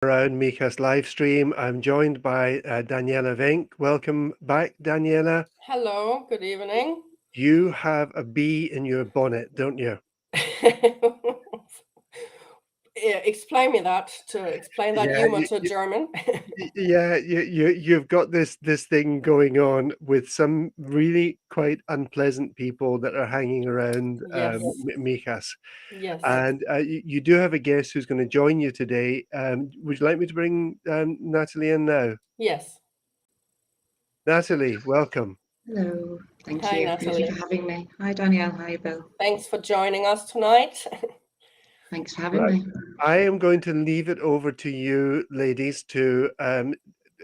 Around Mijas live stream. I'm joined by Daniela Vink. Welcome back, Daniela. Hello, good evening. You have a bee in your bonnet, don't you? Yeah, explain me that to explain that Yeah, humor to German. yeah. You've got this thing going on with some really quite unpleasant people that are hanging around Yes, Mijas, yes, and you do have a guest who's going to join you today. Would you like me to bring Natalie in now? yes. Natalie, welcome. Hello, thank Hi, you. Thank you for Natalie. having me. Hi, Danielle. Hi, Bill. Thanks for joining us tonight. Thanks for having Right. me. I am going to leave it over to you, ladies, to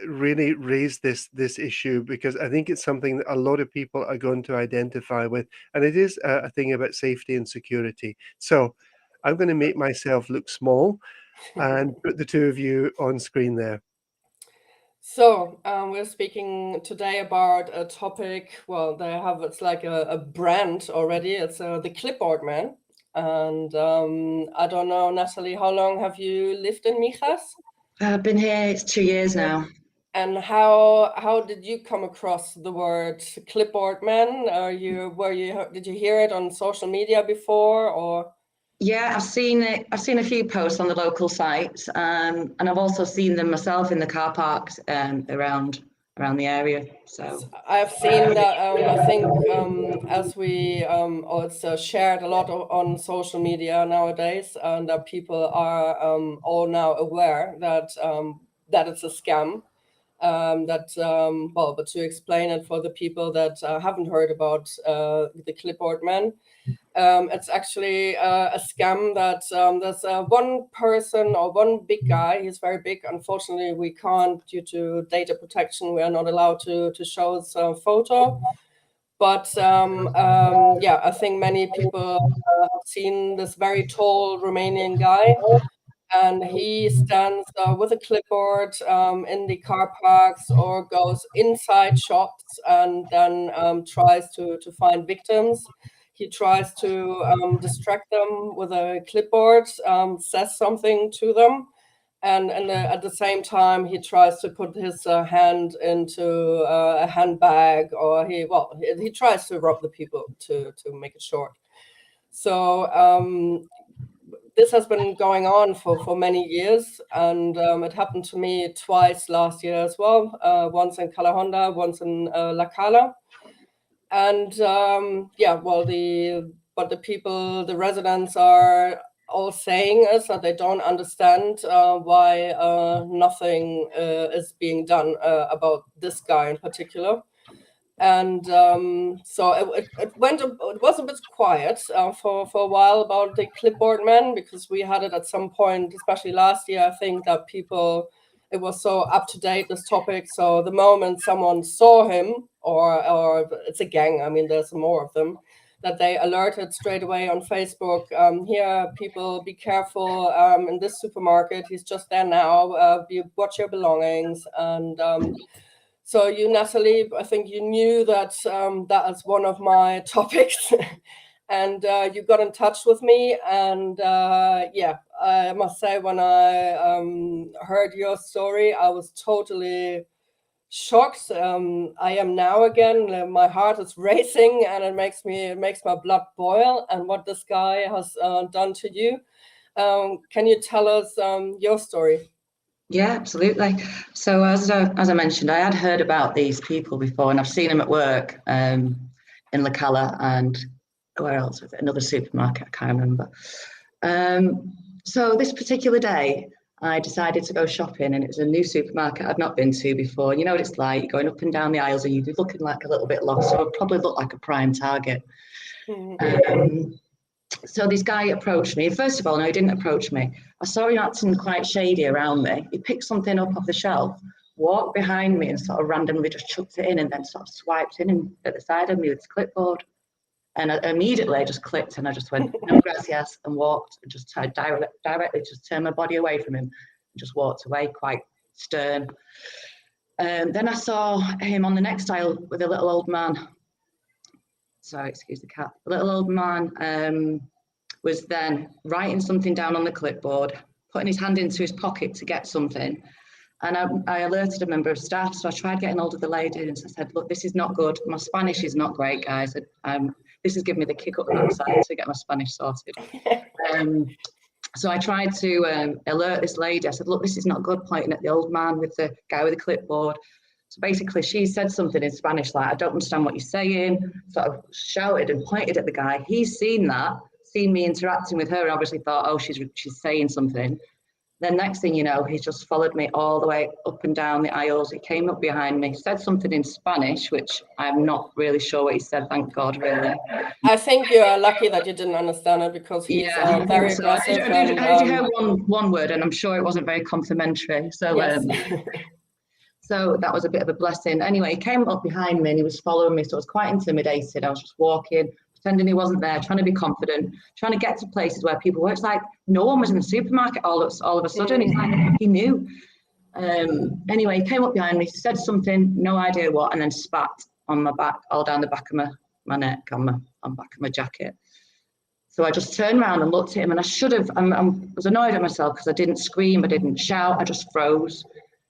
really raise this issue because I think it's something that a lot of people are going to identify with, and it is a thing about safety and security. So I'm going to make myself look small and put the two of you on screen there. So, we're speaking today about a topic. Well, it's like a brand already. It's the Clipboard Man. And I don't know, Natalie, how long have you lived in Mijas? I've been here, it's 2 years now. And how did you come across the word clipboard man? Did you hear it on social media before or? Yeah, I've seen it. I've seen a few posts on the local sites, and I've also seen them myself in the car parks around the area. So I've seen that. I think as we or it's shared a lot on social media nowadays, and that people are all now aware that it's a scam. But to explain it for the people that haven't heard about the Clipboard Man, it's actually a scam that there's one person or one big guy. He's very big. Unfortunately, we can't, due to data protection, we are not allowed to show his photo. But yeah, I think many people have seen this very tall Romanian guy, and he stands with a clipboard in the car parks or goes inside shops and then tries to find victims. He tries to distract them with a clipboard, says something to them, and at the same time he tries to put his hand into a handbag, or he tries to rob the people, to make it short. So this has been going on for many years, and it happened to me twice last year as well. Once in Calahonda, once in La Cala, and yeah, the people, the residents are all saying is that they don't understand why nothing is being done about this guy in particular. And so it was a bit quiet for a while about the Clipboard Man, because we had it at some point, especially last year. I think that people, it was so up to date, this topic. So the moment someone saw him, or it's a gang, I mean there's more of them, that they alerted straight away on Facebook, here people, be careful, in this supermarket, he's just there now, watch your belongings. And so you, Natalie, I think you knew that that is one of my topics, and you got in touch with me. And yeah, I must say, when I heard your story, I was totally shocked. I am now again. My heart is racing, and it makes my blood boil. And what this guy has done to you, can you tell us your story? yeah, absolutely. So as I mentioned, I had heard about these people before, and I've seen them at work in La Cala and where else was it? Another supermarket, I can't remember. So this particular day, I decided to go shopping, and it was a new supermarket I'd not been to before. You know what it's like, going up and down the aisles, and you're looking like a little bit lost, so I probably looked like a prime target. So this guy approached me. First of all, no, he didn't approach me. I saw him acting quite shady around me. He picked something up off the shelf, walked behind me, and sort of randomly just chucked it in, and then sort of swiped in at the side of me with his clipboard. And immediately I just clicked, and I just went, no gracias, and walked, and just tried directly just turned my body away from him and just walked away, quite stern. Then I saw him on the next aisle with a little old man. Sorry, excuse the cat. The little old man was then writing something down on the clipboard, putting his hand into his pocket to get something. And I alerted a member of staff, so I tried getting hold of the lady and I said, look, this is not good. My Spanish is not great, guys. This is giving me the kick up the backside to get my Spanish sorted. So I tried to alert this lady. I said, look, this is not good, pointing at the old man with the guy with the clipboard. So basically she said something in Spanish like, I don't understand what you're saying. So I shouted and pointed at the guy. He's seen that, seen me interacting with her, and obviously thought, oh, she's saying something. Then next thing you know, he just followed me all the way up and down the aisles. He came up behind me, said something in Spanish, which I'm not really sure what he said, thank God, really. I think you are lucky that you didn't understand it, because he's very aggressive. I did hear one word, and I'm sure it wasn't very complimentary. So, yes. So that was a bit of a blessing. Anyway, he came up behind me and he was following me, so I was quite intimidated. I was just walking, pretending he wasn't there, trying to be confident, trying to get to places where people were. It's like no one was in the supermarket all of a sudden. It's like he knew. Anyway, he came up behind me, said something, no idea what, and then spat on my back, all down the back of my neck, on back of my jacket. So I just turned around and looked at him, and I should have. I was annoyed at myself because I didn't scream, I didn't shout, I just froze.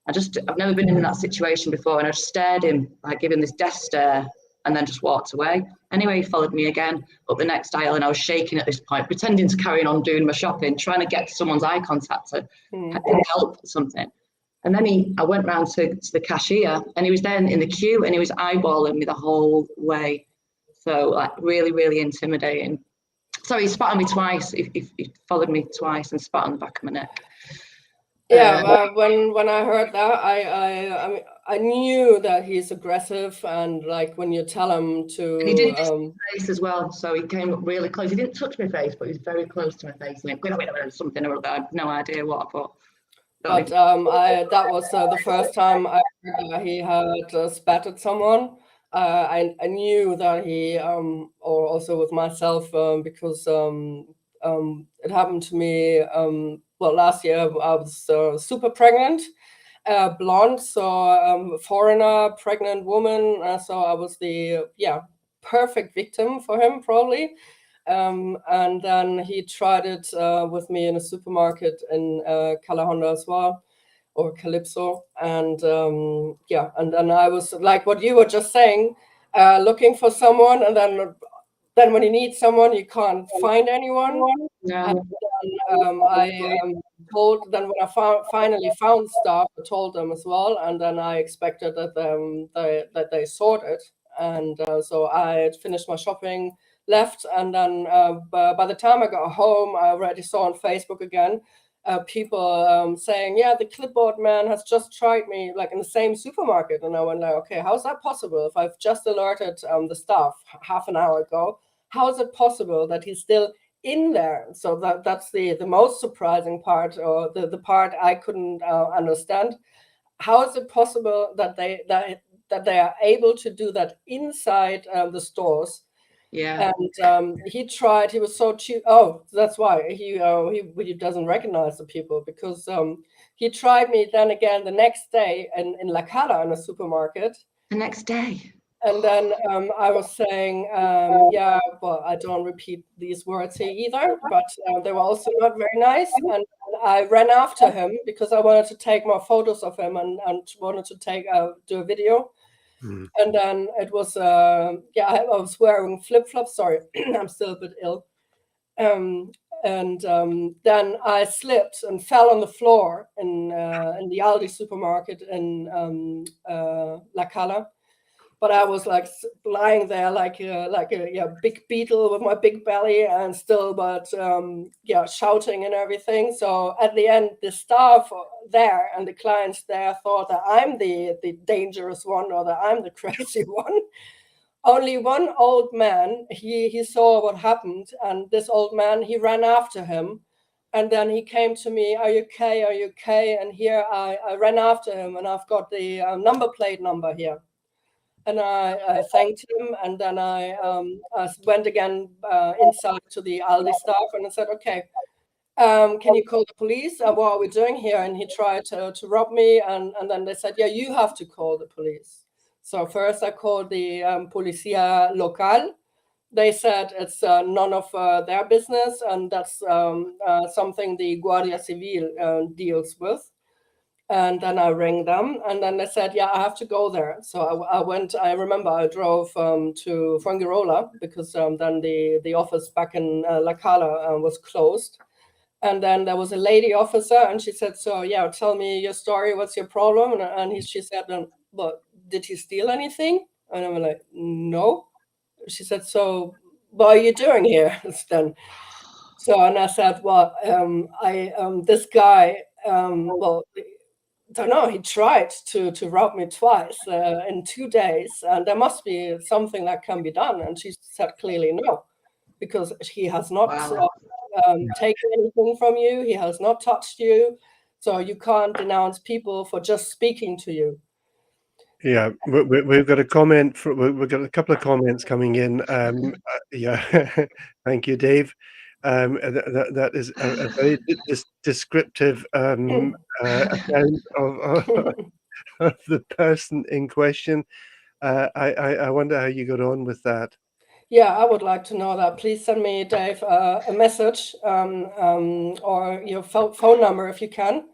I've never been in that situation before, and I just stared him, like giving this death stare, and then just walked away. Anyway, he followed me again up the next aisle, and I was shaking at this point, pretending to carry on doing my shopping, trying to get someone's eye contact to help something. And then I went round to the cashier, and he was then in the queue, and he was eyeballing me the whole way. So like really, really intimidating. So he spat on me twice. He followed me twice and spat on the back of my neck. Yeah, when I heard that, I knew that he's aggressive, and like when you tell him to. And he did this to my face as well, so he came up really close. He didn't touch my face, but he was very close to my face. And he went, something or other. I had no idea what, but that was the first time I heard that he had spat at someone. I knew that he, or also with myself, because it happened to me. Well, last year I was super pregnant, blonde, so foreigner, pregnant woman. So I was the perfect victim for him, probably. And then he tried it with me in a supermarket in Calahonda as well, or Calypso. And and then I was like what you were just saying, looking for someone, and then when you need someone, you can't find anyone. No. And then I told, then when I finally found staff, I told them as well, and then I expected that they sorted. And so I had finished my shopping, left, and then by the time I got home, I already saw on Facebook again people saying, yeah, the Clipboard Man has just tried me, like in the same supermarket. And I went like, okay, how's that possible? If I've just alerted the staff half an hour ago, how is it possible that he's still in there? So that's the most surprising part, or the part I couldn't understand. How is it possible that they are able to do that inside the stores? Yeah. And he tried. He was so cheap. Oh, that's why he doesn't recognize the people, because he tried me then again the next day in La Cala in a supermarket. The next day. And then I was saying, well, I don't repeat these words here either, but they were also not very nice. And I ran after him because I wanted to take more photos of him and wanted to do a video. Mm. And then it was, I was wearing flip-flops. Sorry, I'm still a bit ill. And then I slipped and fell on the floor in the Aldi supermarket in La Cala. But I was like lying there like a big beetle with my big belly and still, but shouting and everything. So at the end, the staff there and the clients there thought that I'm the dangerous one, or that I'm the crazy one. Only one old man, he saw what happened, and this old man, he ran after him. And then he came to me, are you okay? Are you okay? And here I ran after him, and I've got the number plate number here. And I thanked him, and then I went again inside to the Aldi staff, and I said, okay, can you call the police? What are we doing here? And he tried to rob me, and then they said, yeah, you have to call the police. So first I called the Policía Local. they said it's none of their business, and that's something the Guardia Civil deals with. And then I rang them, and then they said, yeah, I have to go there. So I went. I remember I drove to Fuengirola, because then the office back in La Cala was closed. And then there was a lady officer, and she said, so yeah, tell me your story, what's your problem? And she said, well, did he steal anything? And I'm like, no. She said, so what are you doing here then? So, and I said, well, this guy, well, don't know, he tried to rob me twice in 2 days, and there must be something that can be done. And she said clearly no, because he has not taken anything from you, he has not touched you, so you can't denounce people for just speaking to you. Yeah, we've got a comment we've got a couple of comments coming in. Yeah, thank you, Dave. That is a very descriptive account of the person in question. I wonder how you got on with that. Yeah, I would like to know that. Please send me, Dave, a message or your phone number if you can.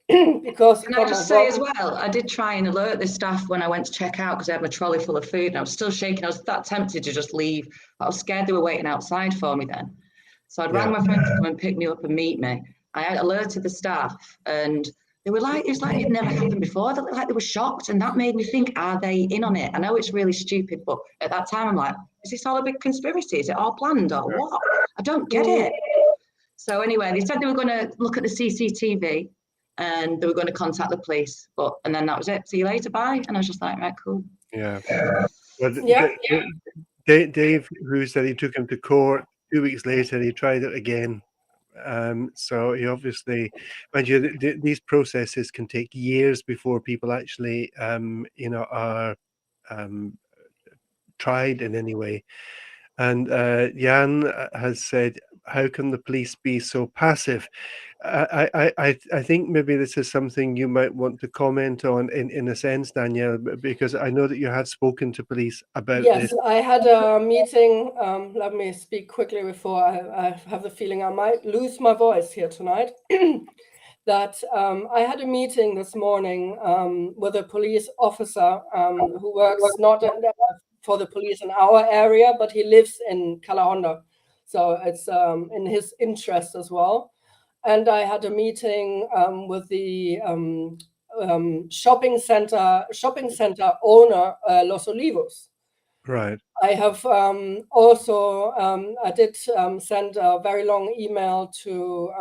Because can I just say as well, I did try and alert the staff when I went to check out, because I had my trolley full of food and I was still shaking. I was that tempted to just leave, but I was scared they were waiting outside for me then. So I'd rang my friend to come and pick me up and meet me. I alerted the staff, and they were like, it's like it never happened before. They looked like they were shocked, and that made me think, are they in on it? I know it's really stupid, but at that time I'm like, is this all a big conspiracy? Is it all planned or what? I don't get it. So anyway, they said they were going to look at the CCTV and they were going to contact the police, and then that was it. See you later, bye. And I was just like, right, cool. Yeah. Well, Dave, who said he took him to court, 2 weeks later he tried it again. So he obviously, mind you, these processes can take years before people actually, are tried in any way. And Jan has said, how can the police be so passive? I think maybe this is something you might want to comment on in a sense, Danielle, because I know that you had spoken to police about this. Yes, I had a meeting. Let me speak quickly before I have the feeling I might lose my voice here tonight. That I had a meeting this morning with a police officer who works not for the police in our area, but he lives in Calahonda. So it's in his interest as well. And I had a meeting with the shopping center owner, Los Olivos. Right. I have also, I did send a very long email to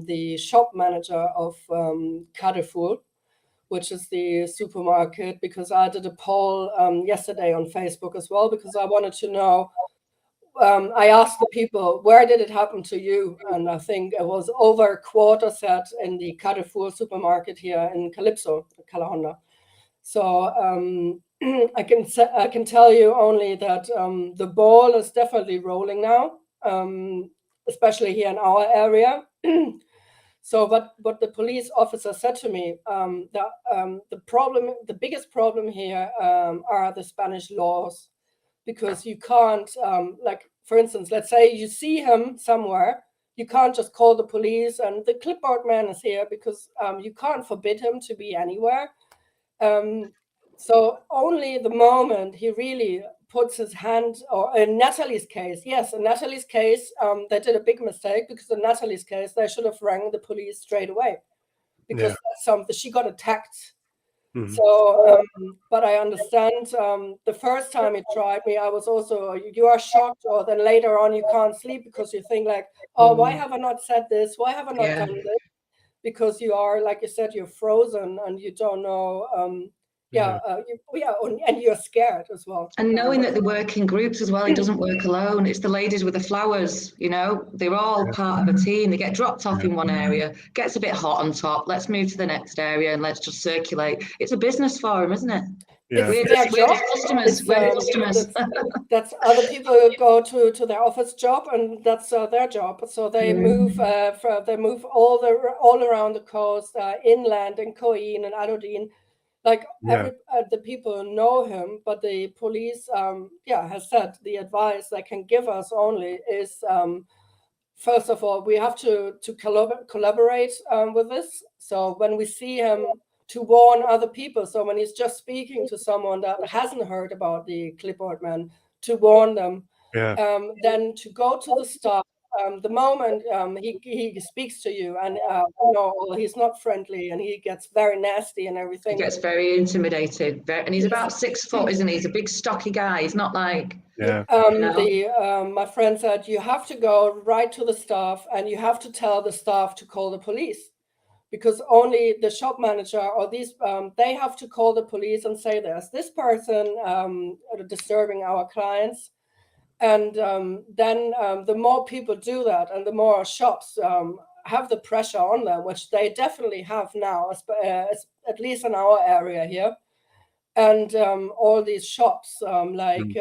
the shop manager of Carrefour, which is the supermarket, because I did a poll yesterday on Facebook as well, because I wanted to know, I asked the people, where did it happen to you? And I think it was over a quarter said in the Carrefour supermarket here in Calypso, Calahonda. So I can tell you only that the ball is definitely rolling now, especially here in our area. So, what the police officer said to me, the biggest problem here are the Spanish laws, because you can't, like, for instance, let's say you see him somewhere, you can't just call the police and the Clipboard Man is here, because you can't forbid him to be anywhere. So only the moment he really puts his hand, or in Natalie's case, they did a big mistake, because in Natalie's case, they should have rang the police straight away, because that's something, she got attacked. Mm-hmm. So, but I understand the first time he tried me, I was also, you are shocked, or then later on you can't sleep because you think like, oh, why have I not said this? Why have I not done this? Because you are, like you said, you're frozen and you don't know. And you're scared as well. And knowing that they work in groups as well, he doesn't work alone. It's the ladies with the flowers, they're all part of a team. They get dropped off in one area, gets a bit hot on top. Let's move to the next area and let's just circulate. It's a business for them, isn't it? Yeah. We're just customers. That's other people who go to their office job, and that's their job. So they move all around the coast, inland in Coin and Adodin. Like Yeah. the people know him, but the police, has said the advice they can give us only is, first of all, we have to collaborate with this. So when we see him, to warn other people. So when he's just speaking to someone that hasn't heard about the Clipboard Man, to warn them. Yeah. Then to go to the staff. The moment he speaks to you, and he's not friendly, and he gets very nasty and He everything. gets very intimidated, and he's about 6 foot, isn't he? He's a big stocky guy. He's not like, Yeah. My friend said you have to go right to the staff, and you have to tell the staff to call the police, because only the shop manager or these they have to call the police and say there's this person disturbing our clients. And then the more people do that, and the more shops have the pressure on them, which they definitely have now, at least in our area here. And all these shops like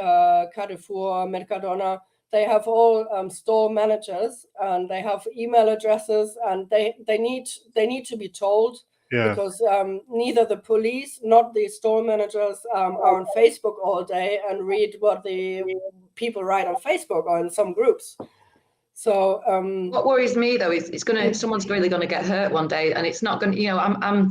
Carrefour, Mercadona, they have all store managers, and they have email addresses, and they need to be told. Yeah. Because neither the police not the store managers are on Facebook all day and read what the people write on Facebook or in some groups. So what worries me though is someone's really gonna get hurt one day, and it's not gonna, I'm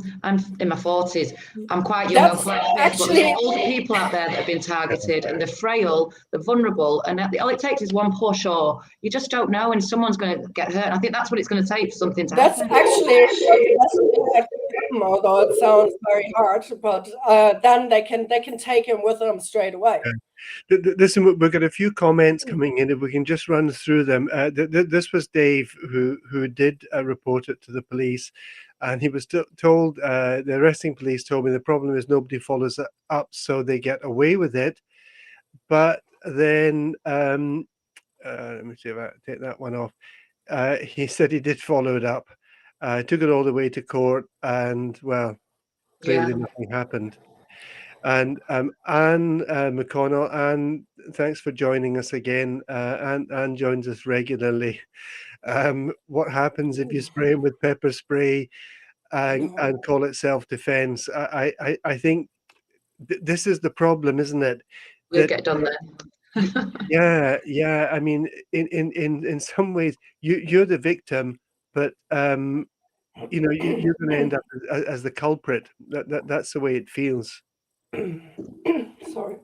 in my 40s. I'm quite young, I'm quite fit, but there's older people out there that have been targeted, and they're frail, they're vulnerable, and all it takes is one push, or you just don't know, and someone's going to get hurt. And I think that's what it's going to take for something to happen. Although it sounds very hard, but then they can take him with them straight away. Listen, we've got a few comments coming in. If we can just run through them. This was Dave who did report it to the police, and he was told, the arresting police told me the problem is nobody follows it up, so they get away with it. But then, let me see if I take that one off. He said he did follow it up, took it all the way to court, and well, clearly nothing happened. And Anne McConnell, Anne, thanks for joining us again. Anne joins us regularly. What happens if you spray him with pepper spray and call it self-defense? I think this is the problem, isn't it? We'll get done there. Yeah. I mean, in some ways, you're the victim, but you're going to end up as the culprit. That's the way it feels. Sorry.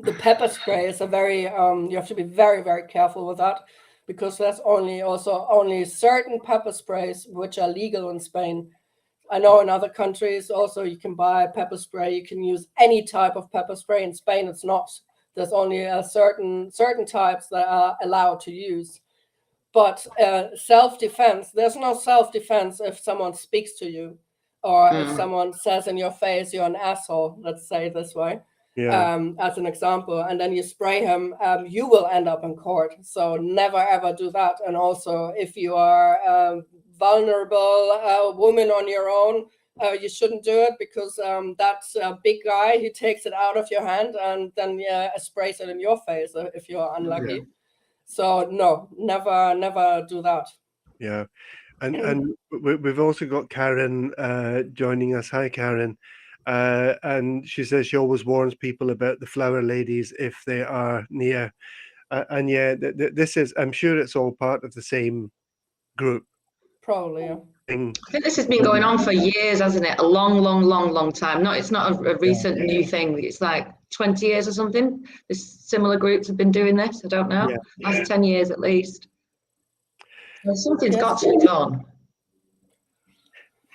The pepper spray is a very you have to be very, very careful with that, because there's only certain pepper sprays which are legal in Spain. I know in other countries also you can buy pepper spray, you can use any type of pepper spray. In Spain it's not. There's only certain types that are allowed to use. But self-defense, there's no self-defense if someone speaks to you, or if someone says in your face you're an asshole, let's say it this way, as an example, and then you spray him, you will end up in court. So never ever do that. And also, if you are a vulnerable woman on your own, you shouldn't do it, because that's a big guy. He takes it out of your hand and then sprays it in your face if you're unlucky. Yeah. So no, never do that. Yeah. And we've also got Karen joining us. Hi, Karen. And she says she always warns people about the flower ladies if they are near. And yeah, this is, I'm sure it's all part of the same group. Probably, yeah. I think this has been going on for years, hasn't it? A long time. It's not a recent new thing. It's like 20 years or something. Similar groups have been doing this. I don't know. Last 10 years at least. So something's got to be done.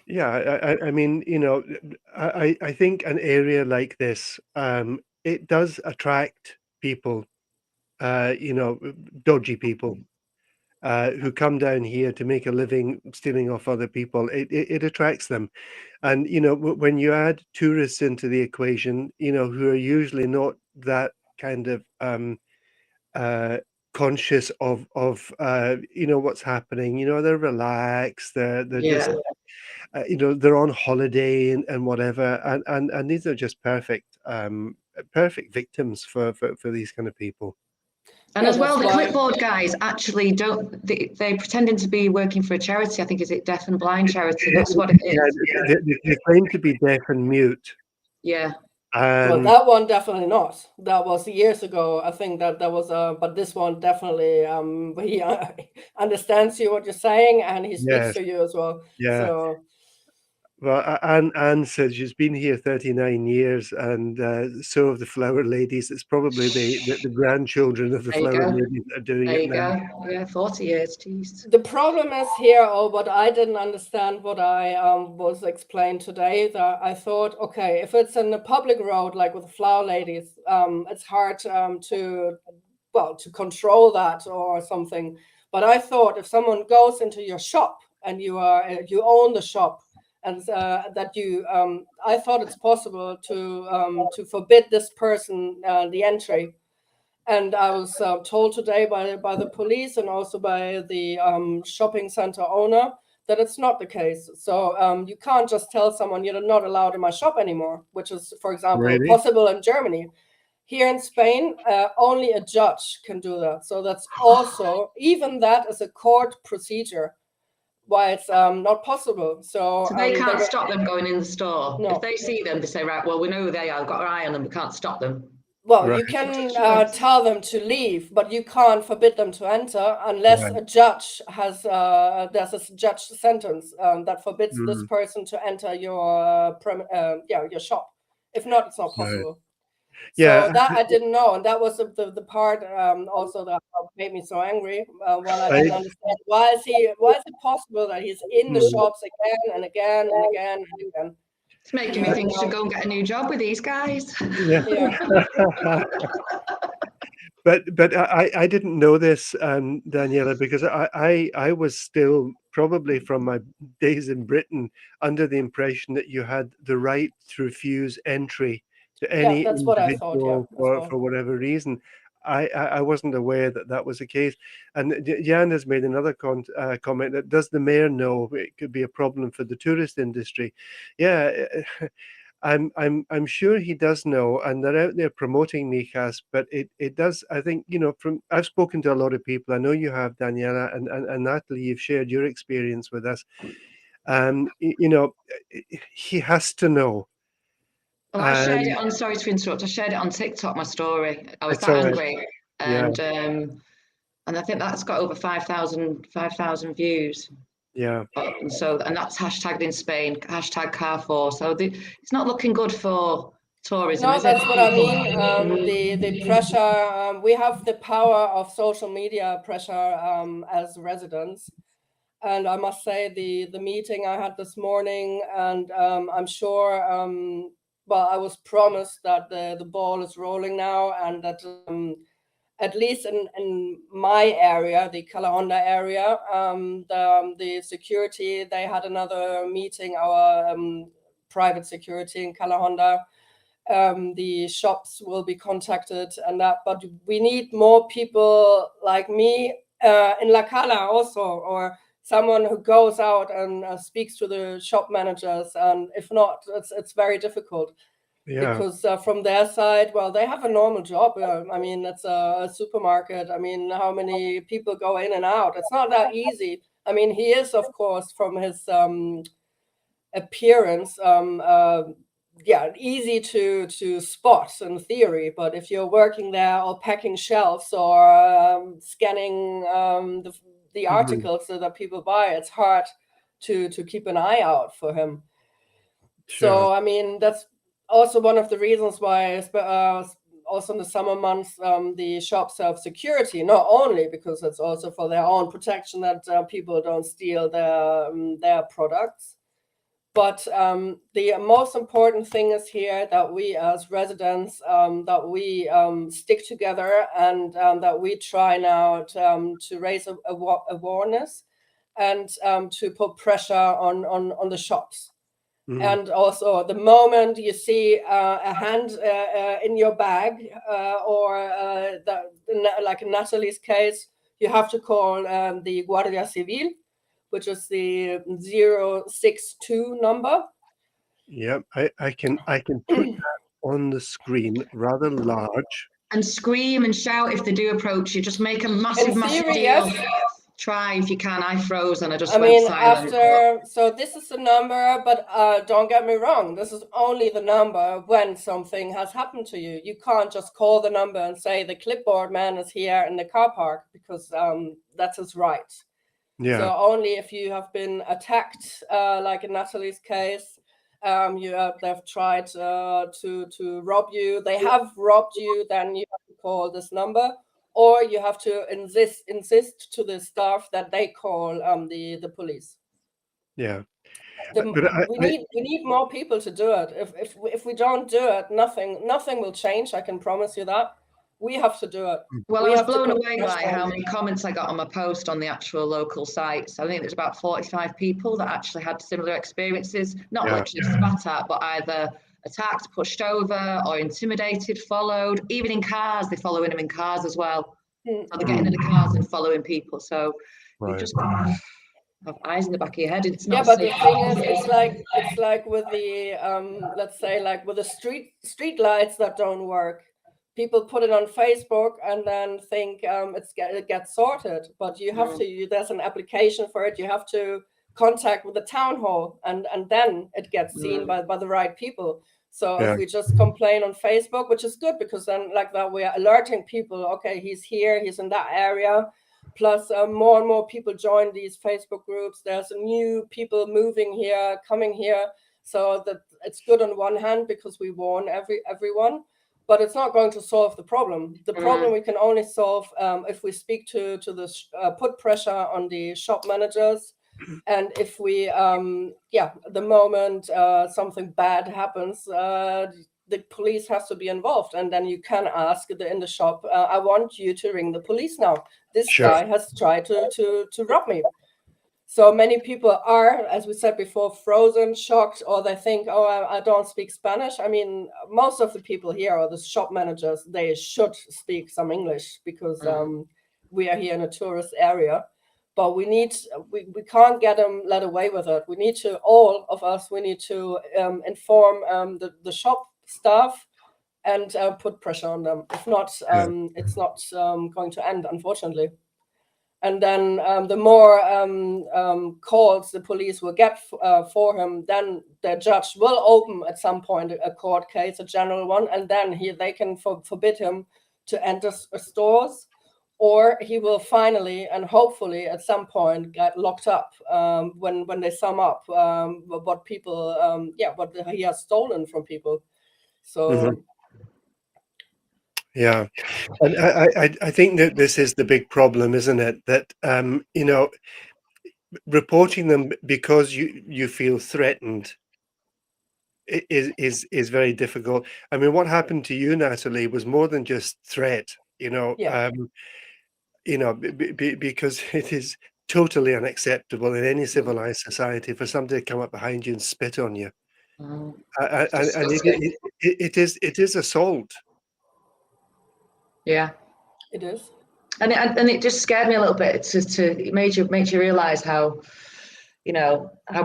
Yeah, I mean, I think an area like this, it does attract people, dodgy people, who come down here to make a living stealing off other people. It attracts them. And, when you add tourists into the equation, who are usually not that kind of conscious of what's happening, they're relaxed, they're just, they're on holiday and whatever. And these are just perfect victims for these kind of people. And as well, the Clipboard guys actually don't, they're pretending to be working for a charity. I think, is it deaf and blind charity? That's what it is. They claim to be deaf and mute. Yeah. Well, that one definitely not. That was years ago. I think that was but this one definitely he understands you what you're saying, and he speaks to you as well. Yeah. So well, Anne said she's been here 39 years, and so have the flower ladies. It's probably the grandchildren of the flower ladies that are doing it now. Yeah, 40 years, geez. The problem is here, or what I didn't understand, what I was explained today, that I thought, okay, if it's in a public road, like with the flower ladies, it's hard to control that or something. But I thought if someone goes into your shop and you own the shop, and that you, I thought it's possible to forbid this person the entry. And I was told today by the police and also by the shopping center owner that it's not the case. So you can't just tell someone you're not allowed in my shop anymore, which is, for example, possible in Germany. Here in Spain, only a judge can do that. So that's also, even that is a court procedure, why it's not possible. So they can't stop them going in the store. No. If they see them, they say, right, well, we know who they are, we've got our eye on them, we can't stop them. Well, you can tell them to leave, but you can't forbid them to enter unless a judge has there's a judge sentence that forbids this person to enter your shop. If not, it's not possible. So that I didn't know, and that was the part also that made me so angry when I didn't understand why is it possible that he's in the shops again and again and again and again. It's making me think you should go and get a new job with these guys. Yeah. But I didn't know this, Daniela, because I was still probably from my days in Britain under the impression that you had the right to refuse entry to any that's what I thought, for whatever reason. I wasn't aware that was the case. And Jan has made another comment that, does the mayor know it could be a problem for the tourist industry? Yeah, I'm sure he does know, and they're out there promoting Mijas, but it does, I think, I've spoken to a lot of people. I know you have, Daniela, and Natalie, you've shared your experience with us. He has to know. Well, I shared it on, sorry to interrupt, I shared it on TikTok, my story. I was that angry. And I think that's got over 5,000 views. Yeah. And that's hashtagged in Spain, hashtag Carrefour. So it's not looking good for tourism. No, that's what I mean. The pressure, we have the power of social media pressure as residents. And I must say the meeting I had this morning, and I'm sure, I was promised that the ball is rolling now, and that at least in my area, the Calahonda area, the security, they had another meeting, our private security in Calahonda. The shops will be contacted and that, but we need more people like me in La Cala also, or someone who goes out and speaks to the shop managers. And if not, it's very difficult. Because from their side, well, they have a normal job. I mean, it's a supermarket. I mean, how many people go in and out? It's not that easy. I mean, he is, of course, from his appearance, easy to spot in theory. But if you're working there or packing shelves or scanning the articles that people buy, it's hard to keep an eye out for him. Sure. So, I mean, that's also one of the reasons why also in the summer months the shops have security, not only because it's also for their own protection that people don't steal their products, but the most important thing is here that we as residents that we stick together, and that we try now to raise awareness and to put pressure on the shops. And also, the moment you see a hand in your bag, or like in Natalie's case, you have to call the Guardia Civil, which is the 062 number. Yeah, I can put that on the screen rather large. And scream and shout if they do approach you. Just make a massive, In massive theory, deal. yes. Try if you can. I froze and I just I went mean, silent. so this is the number, but don't get me wrong, this is only the number when something has happened to you. You can't just call the number and say the Clipboard Man is here in the car park, because that's his right. Yeah. So only if you have been attacked, like in Natalie's case, they've tried to rob you. They have robbed you. Then you have to call this number, or you have to insist to the staff that they call the police. Yeah. We need more people to do it. If we don't do it, nothing will change. I can promise you that. We have to do it. Well, I was blown away by how many comments I got on my post on the actual local sites. I think there's about 45 people that actually had similar experiences, not literally spat at, but either attacked, pushed over, or intimidated, followed. Even in cars, they're following them in cars as well. So they're getting in the cars and following people. So you just have eyes in the back of your head. It's not but the thing is, it's like with the let's say, like with the street lights that don't work. People put it on Facebook and then think it gets sorted, but you have to. There's an application for it. You have to contact with the town hall, and then it gets seen by the right people. So if we just complain on Facebook, which is good, because then like that we are alerting people. Okay, he's here. He's in that area. Plus, more and more people join these Facebook groups. There's new people moving here, coming here. So that it's good on one hand because we warn everyone. But it's not going to solve the problem. The problem we can only solve if we speak to the put pressure on the shop managers, and if we the moment something bad happens, the police has to be involved, and then you can ask in the shop, I want you to ring the police now. This guy has tried to rob me. So many people are, as we said before, frozen, shocked, or they think, oh, I don't speak Spanish. I mean, most of the people here, or the shop managers, they should speak some English, because we are here in a tourist area. But we can't get them led away with it. We need to, all of us, we need to inform the shop staff and put pressure on them. If not, it's not going to end, unfortunately. And then the more calls the police will get for him, then the judge will open at some point a court case, a general one, and then they can forbid him to enter stores, or he will finally and hopefully at some point get locked up when they sum up what people, what he has stolen from people. So. Yeah, and I think that this is the big problem, isn't it? That reporting them because you feel threatened is very difficult. I mean, what happened to you, Natalie, was more than just threat. Because it is totally unacceptable in any civilized society for somebody to come up behind you and spit on you. And it is assault. Yeah, it is. And it just scared me a little bit. It made you realize how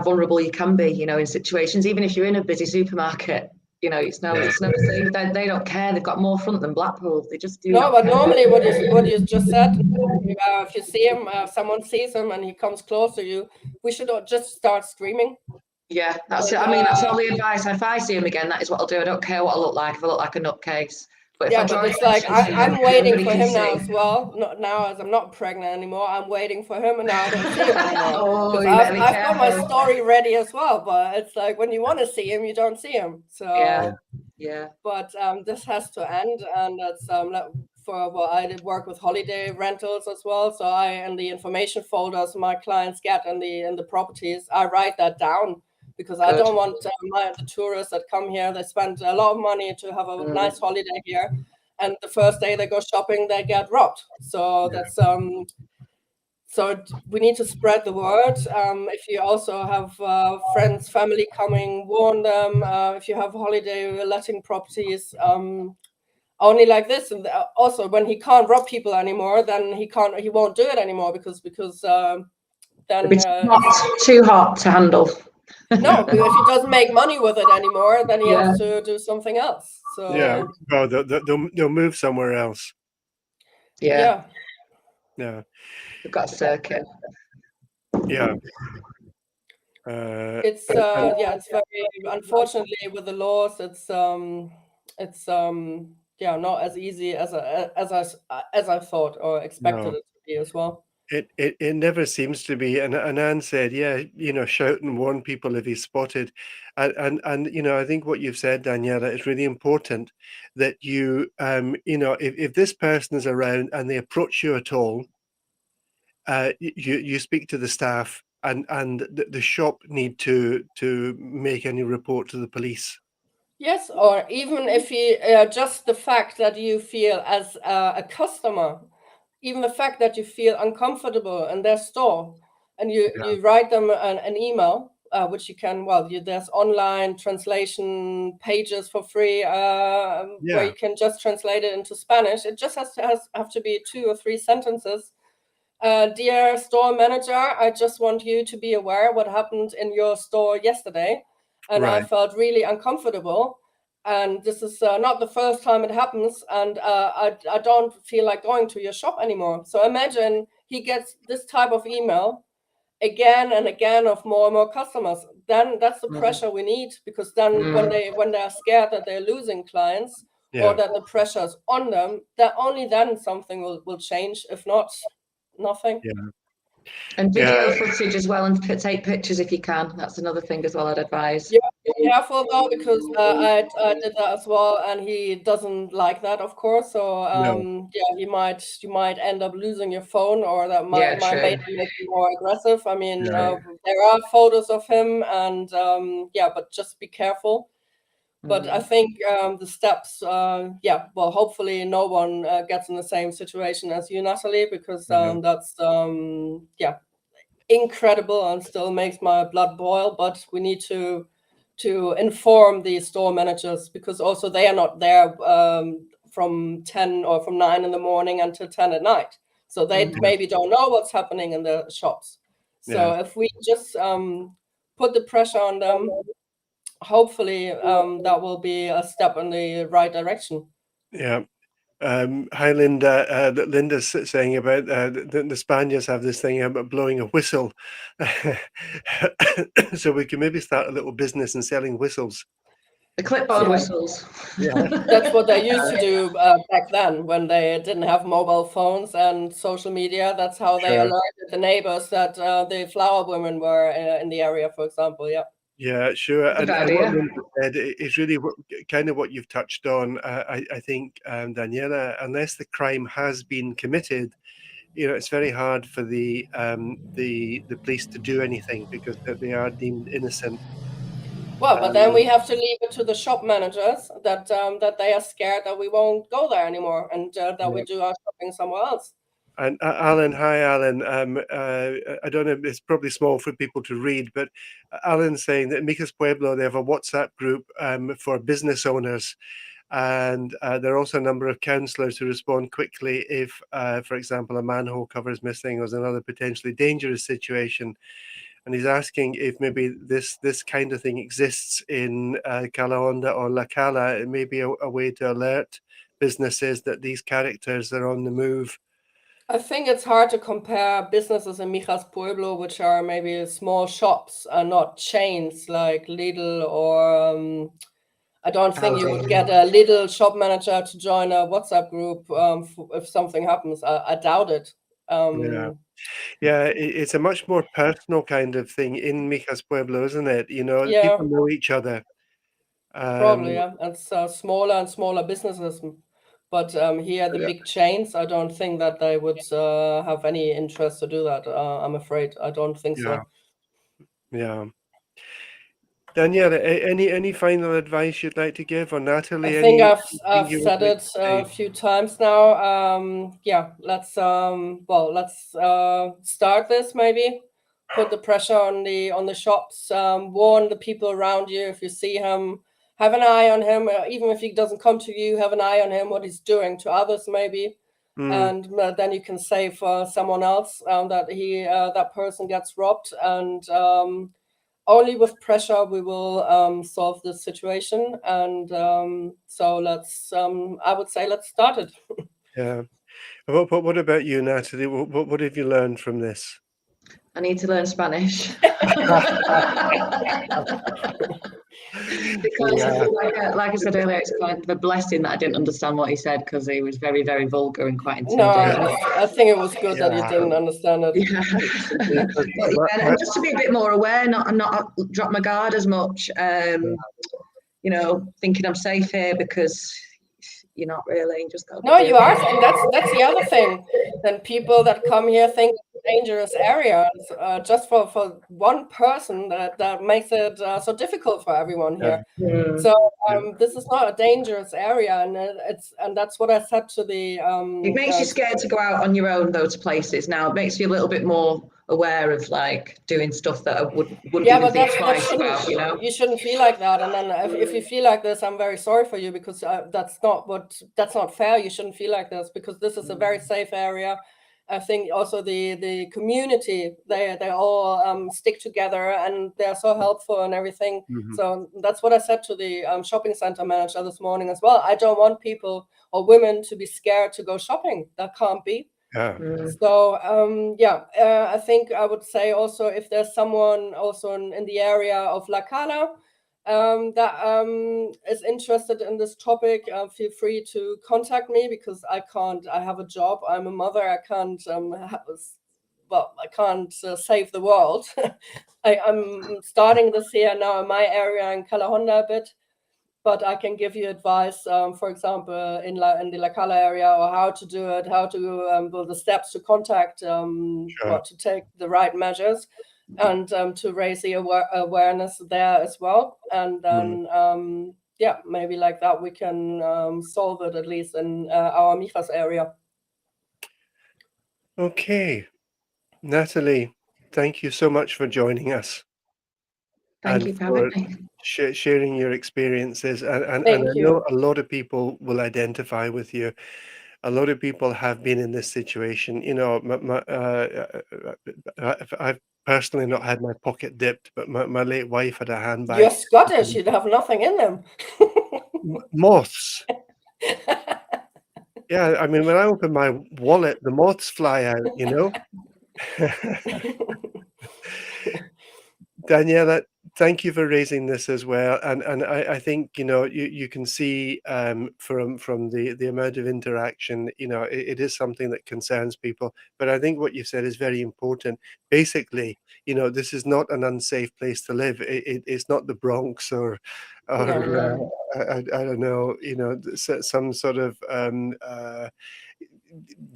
vulnerable you can be, in situations. Even if you're in a busy supermarket, it's never safe. They don't care. They've got more front than Blackpool. They just do. No, but normally what you just said, if you see him, someone sees him and he comes close to you, we should just start screaming. Yeah, that's it. I mean, that's all the advice. If I see him again, that is what I'll do. I don't care what I look like. If I look like a nutcase. But it's like I'm waiting for him now as well. Not now, as I'm not pregnant anymore. I'm waiting for him, and now I don't see him anymore. I've got my story ready as well. But it's like when you want to see him, you don't see him. So yeah. But this has to end, and that's I did work with holiday rentals as well. So in the information folders my clients get in the properties, I write that down. Because I don't want the tourists that come here, they spend a lot of money to have a nice holiday here. And the first day they go shopping, they get robbed. So that's so we need to spread the word. If you also have friends, family coming, warn them. If you have holiday letting properties, only like this. And also when he can't rob people anymore, then he won't do it anymore because then it's too hot to handle. No, if he doesn't make money with it anymore, then he has to do something else. So Yeah, well, they'll move somewhere else. Yeah. Yeah, We've got a circuit. yeah. it's it's very, unfortunately, with the laws, it's not as easy as I thought or expected No, it to be as well. it never seems to be. And Anne said, yeah, shout and warn people if he's spotted. And I think what you've said, Daniela, is really important, that if this person is around and they approach you at all, you speak to the staff, and the shop need to make any report to the police. Yes, or even if you just the fact that you feel as a customer, even the fact that you feel uncomfortable in their store, and you write them an email, which you can, there's online translation pages for free, where Yeah, you can just translate it into Spanish. It just have to be 2 or 3 sentences. Dear store manager, I just want you to be aware what happened in your store yesterday, and I right. felt really uncomfortable. And this is not the first time it happens, and I don't feel like going to your shop anymore. So imagine he gets this type of email again and again of more and more customers. Then that's the pressure we need, because then when they're scared that they're losing clients, or Yeah, that the pressure's on them, that only then something will change. If not, nothing. yeah, And yeah, video footage as well, and take pictures if you can. That's another thing as well I'd advise. Yeah, be careful though, because I did that as well, and he doesn't like that, of course. So no, you might end up losing your phone, or that Yeah, might true. make him more aggressive. I mean, yeah, there are photos of him, and but just be careful. But I think the steps, hopefully no one gets in the same situation as you, Natalie, because yeah, that's incredible and still makes my blood boil. But we need to inform the store managers, because also they are not there from 10 or from 9 in the morning until 10 at night, so they maybe don't know what's happening in the shops. So yeah, if we just put the pressure on them, hopefully that will be a step in the right direction. yeah. Hi, Linda. Linda's saying about the Spaniards have this thing about blowing a whistle. So we can maybe start a little business in selling whistles. The clipboard Yeah. whistles. Yeah. That's what they used to do back then, when they didn't have mobile phones and social media. That's how they Sure. alerted the neighbors that the flower women were in the area, for example. Yeah. Yeah, sure. Good And what idea. Linda said is really kind of what you've touched on. I think, Daniela, unless the crime has been committed, it's very hard for the police to do anything, because they are deemed innocent. Well, but then we Um, have to leave it to the shop managers that they are scared that we won't go there anymore, and that we yeah. do our shopping somewhere else. And Alan, hi Alan. I don't know. It's probably small for people to read, but Alan's saying that Mijas Pueblo, they have a WhatsApp group for business owners, and there are also a number of counsellors who respond quickly if, for example, a manhole cover is missing or there's another potentially dangerous situation. And he's asking if maybe this kind of thing exists in Calahonda or La Cala. It may be a way to alert businesses that these characters are on the move. I think it's hard to compare businesses in Mijas Pueblo, which are maybe small shops and not chains like Lidl, or I don't think you would get a Lidl shop manager to join a WhatsApp group if something happens. I doubt it. Yeah. Yeah, it's a much more personal kind of thing in Mijas Pueblo, isn't it? Yeah, People know each other. probably. Um, Yeah, it's smaller and smaller businesses. But here, the yeah, big chains, I don't think that they would have any interest to do that. I'm afraid. I don't think yeah, so. yeah. Daniela, any final advice you'd like to give, or I Natalie, think anything I've you would said like it to a say? few times now. Let's start this maybe. Put the pressure on the shops. Warn the people around you if you see him. Have an eye on him, even if he doesn't come to you. Have an eye on him, what he's doing to others, maybe, Mm, and then you can save someone else, that person gets robbed. And only with pressure we will solve this situation. And so let's, I would say, let's start it. Yeah. What about you, Natalie? What have you learned from this? I need to learn Spanish. Because, Yeah. like I said earlier, it's kind of a blessing that I didn't understand what he said, because he was very, very vulgar and quite No, intimidating. I think it was good that you Yeah. didn't understand it. Yeah. But, yeah, and just to be a bit more aware, not drop my guard as much. You know, thinking I'm safe here, because you're not really. Just got. No, you are, and that's the other thing. Then people that come here think it's a dangerous area, just for one person, that makes it so difficult for everyone here. So this is not a dangerous area, and that's what I said to the. It makes you scared to go out on your own, though, to places. Now it makes you a little bit more aware of like doing stuff that I wouldn't even think twice about. You know, you shouldn't feel like that. And then if you feel like this, I'm very sorry for you, because that's not fair. You shouldn't feel like this, because this is a very safe area. I think also the community, they all stick together, and they're so helpful and everything. So that's what I said to the shopping center manager this morning as well. I don't want people or women to be scared to go shopping. That can't be. Yeah. So I think I would say also, if there's someone also in the area of La Cala that is interested in this topic, feel free to contact me, because I have a job, I'm a mother, I can't I can't save the world. I'm starting this here now in my area in Calahonda a bit, but I can give you advice, for example, in the La Cala area, or how to do it, how to the steps to contact, to take the right measures, and to raise the awareness there as well. And then, maybe like that we can solve it, at least in our Mijas area. Okay, Natalie, thank you so much for joining us. thank you for having me. Sharing your experiences, and I Thank you. know a lot of people will identify with you. A lot of people have been in this situation. You know, I've personally not had my pocket dipped, but my late wife had a handbag. You're Scottish, you'd have nothing in them. Moths. Yeah, I mean, when I open my wallet, the moths fly out, you know? Daniela, thank you for raising this as well. And I think, you know, you can see from the amount of interaction, you know, it is something that concerns people. But I think what you said is very important. Basically, you know, this is not an unsafe place to live. It's not the Bronx or No. I don't know, you know, some sort of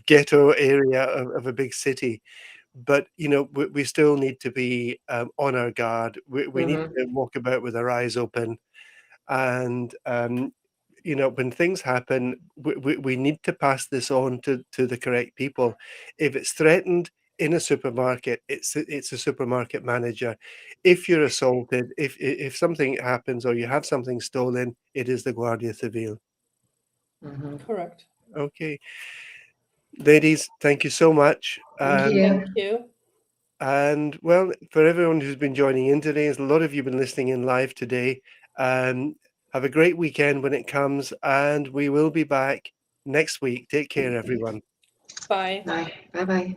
ghetto area of a big city. But, you know, we still need to be on our guard. We need to walk about with our eyes open. And, you know, when things happen, we need to pass this on to the correct people. If it's threatened in a supermarket, it's a supermarket manager. If you're assaulted, if something happens or you have something stolen, it is the Guardia Civil. Correct. Okay. Ladies, thank you so much. Thank you. And well, for everyone who's been joining in today, a lot of you have been listening in live today. Have a great weekend when it comes, and we will be back next week. Take care, everyone. Bye. Bye. Bye.